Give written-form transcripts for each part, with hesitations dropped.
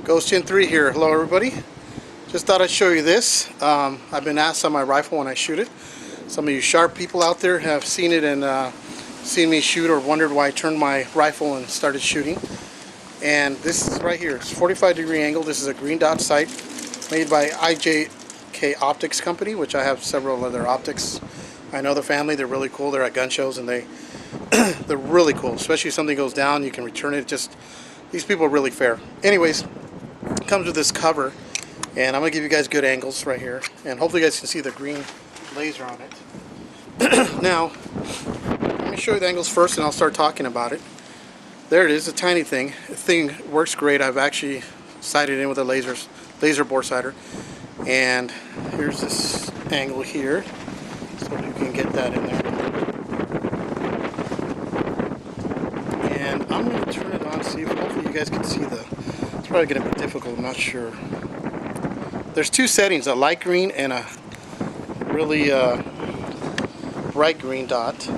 Ghost Gen 3 here. Hello everybody. Just thought I'd show you this. I've been asked on my rifle when I shoot it. Some of you sharp people out there have seen it and seen me shoot or wondered why I turned my rifle and started shooting. And this is right here. It's 45-degree angle. This is a green dot sight made by IJK Optics company, which I have several other optics. I know the family. They're really cool. They're at gun shows and they're really cool. Especially if something goes down, you can return it. Just these people are really fair. Anyways, it comes with this cover, and I'm gonna give you guys good angles right here, and hopefully you guys can see the green laser on it. Now, let me show you the angles first, and I'll start talking about it. There it is, a tiny thing. The thing works great. I've actually sighted in with a laser boresighter, and here's this angle here, so you can get that in there. And I'm going to turn it on, see if hopefully you guys can see it's probably going to be difficult, I'm not sure. There's two settings, a light green and a really bright green dot.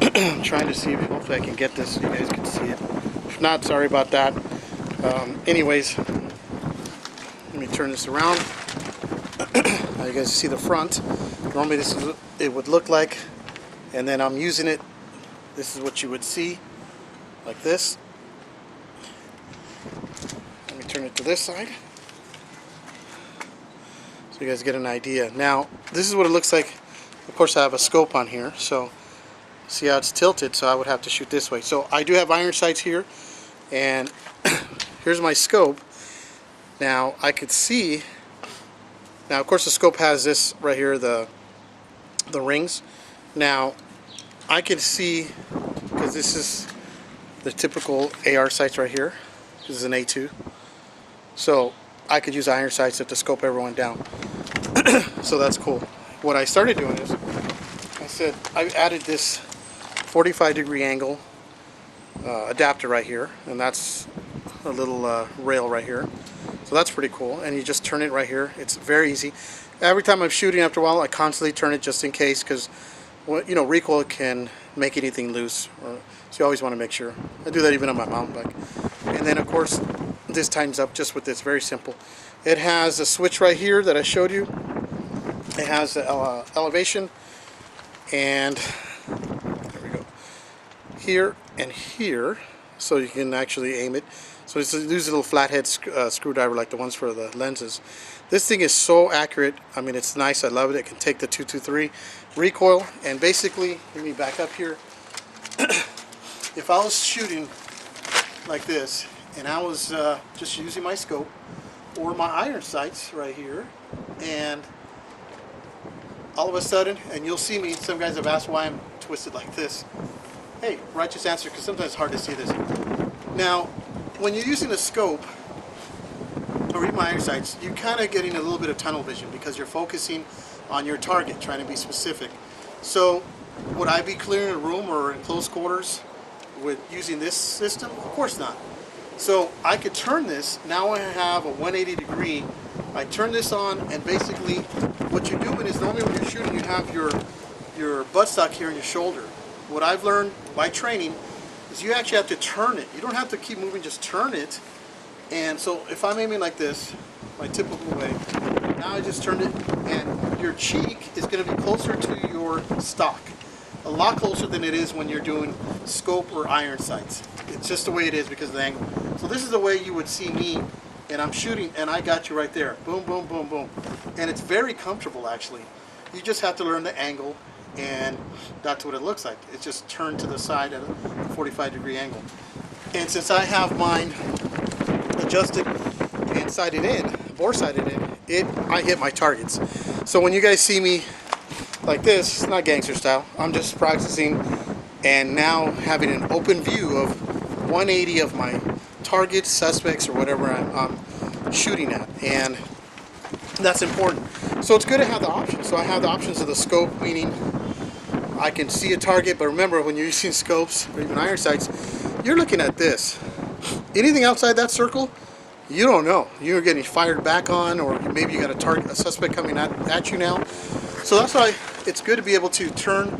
I'm trying to see if hopefully I can get this so you guys can see it. If not, sorry about that. Anyways, let me turn this around. Now you guys see the front. Normally this is what it would look like, and then I'm using it. This is what you would see, like this. Let me turn it to this side so you guys get an idea. Now, this is what it looks like. Of course, I have a scope on here, so see how it's tilted, so I would have to shoot this way. So I do have iron sights here, and here's my scope. Now, I could see, now of course the scope has this right here, the rings. Now, I can see, because this is the typical AR sights right here. This is an A2. So I could use iron sights if the scope ever went down. So that's cool. What I started doing is, I added this 45-degree angle adapter right here, and that's a little rail right here. So that's pretty cool, and you just turn it right here. It's very easy. Every time I'm shooting, after a while, I constantly turn it just in case, because recoil can make anything loose, so you always want to make sure. I do that even on my mountain bike. And then of course this tightens up just with this, very simple. It has a switch right here that I showed you. It has the elevation, and there we go, here and here, so you can actually aim it. So it's a little flathead screwdriver like the ones for the lenses. This thing is so accurate. I mean, it's nice. I love it. It can take the 223 recoil, and basically, let me back up here. If I was shooting like this, and I was just using my scope or my iron sights right here, and all of a sudden, and you'll see me, some guys have asked why I'm twisted like this. Hey, righteous answer, because sometimes it's hard to see this. Now, when you're using a scope or even my iron sights, you're kind of getting a little bit of tunnel vision because you're focusing on your target, trying to be specific. So, would I be clearing a room or in close quarters with using this system? Of course not. So I could turn this. Now I have a 180 degree. I turn this on, and basically what you're doing is, normally when you're shooting, you have your buttstock here in your shoulder. What I've learned by training is you actually have to turn it. You don't have to keep moving, just turn it. And so if I'm aiming like this, my typical way, now I just turned it, and your cheek is going to be closer to your stock. A lot closer than it is when you're doing scope or iron sights. It's just the way it is because of the angle. So this is the way you would see me, and I'm shooting, and I got you right there. Boom, boom, boom, boom. And it's very comfortable, actually. You just have to learn the angle, and that's what it looks like. It's just turned to the side at a 45-degree angle. And since I have mine adjusted and sighted in, boresighted in, I hit my targets. So when you guys see me like this, it's not gangster style. I'm just practicing, and now having an open view of 180 of my targets, suspects, or whatever I'm shooting at, and that's important. So it's good to have the options. So I have the options of the scope, meaning I can see a target, but remember, when you're using scopes or even iron sights, you're looking at this. Anything outside that circle, you don't know. You're getting fired back on, or maybe you got a suspect coming at you now. So that's why it's good to be able to turn.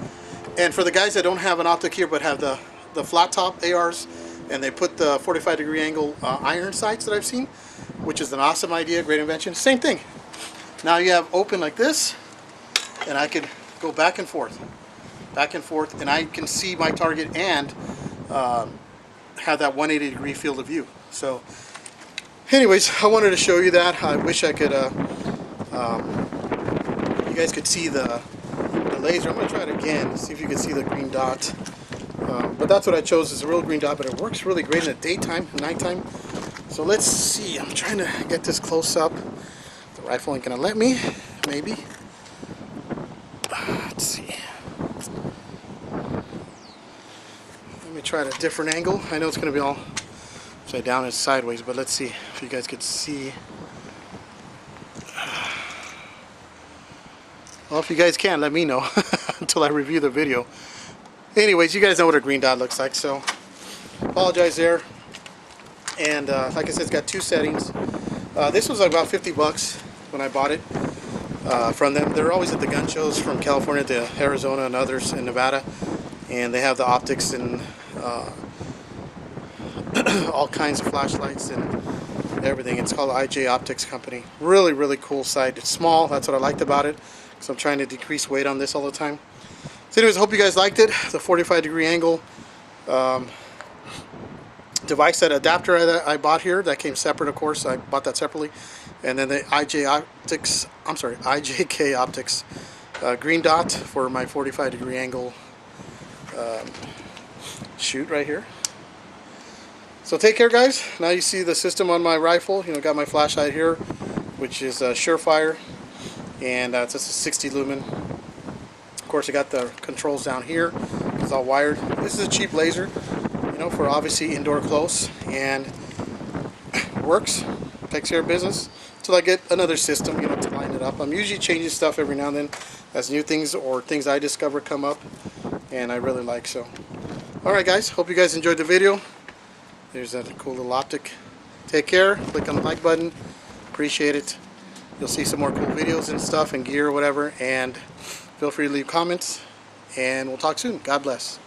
And for the guys that don't have an optic here but have the flat top ARs, and they put the 45-degree angle iron sights that I've seen, which is an awesome idea, great invention. Same thing. Now you have open like this, and I could go back and forth, and I can see my target and have that 180-degree field of view. So anyways, I wanted to show you that. I wish I could, you guys could see the laser. I'm going to try it again, see if you can see the green dot. But that's what I chose, is a real green dot, but it works really great in the daytime, nighttime. So let's see, I'm trying to get this close up. The rifle ain't going to let me, maybe. Let's see. Let me try at a different angle. I know it's going to be all upside down and sideways, but let's see if you guys could see. Well, if you guys can, let me know until I review the video. Anyways, you guys know what a green dot looks like, so apologize there. And like I said, it's got two settings. This was about 50 bucks when I bought it from them. They're always at the gun shows from California to Arizona and others in Nevada, and they have the optics and all kinds of flashlights and everything. It's called IJ Optics Company. Really, really cool sight. It's small. That's what I liked about it. So I'm trying to decrease weight on this all the time. So anyways, I hope you guys liked it. The 45-degree angle device, that adapter that I bought here, that came separate, of course. I bought that separately. And then the IJK Optics green dot for my 45-degree angle shoot right here. So take care, guys. Now you see the system on my rifle. You know, got my flashlight here, which is Surefire, and it's just a 60 lumen. Of course, I got the controls down here. It's all wired. This is a cheap laser, you know, for obviously indoor close, and works. Takes care of business until I get another system, you know, to line it up. I'm usually changing stuff every now and then as new things or things I discover come up, and I really like. So, all right, guys. Hope you guys enjoyed the video. There's that cool little optic. Take care. Click on the like button. Appreciate it. You'll see some more cool videos and stuff and gear or whatever. And feel free to leave comments. And we'll talk soon. God bless.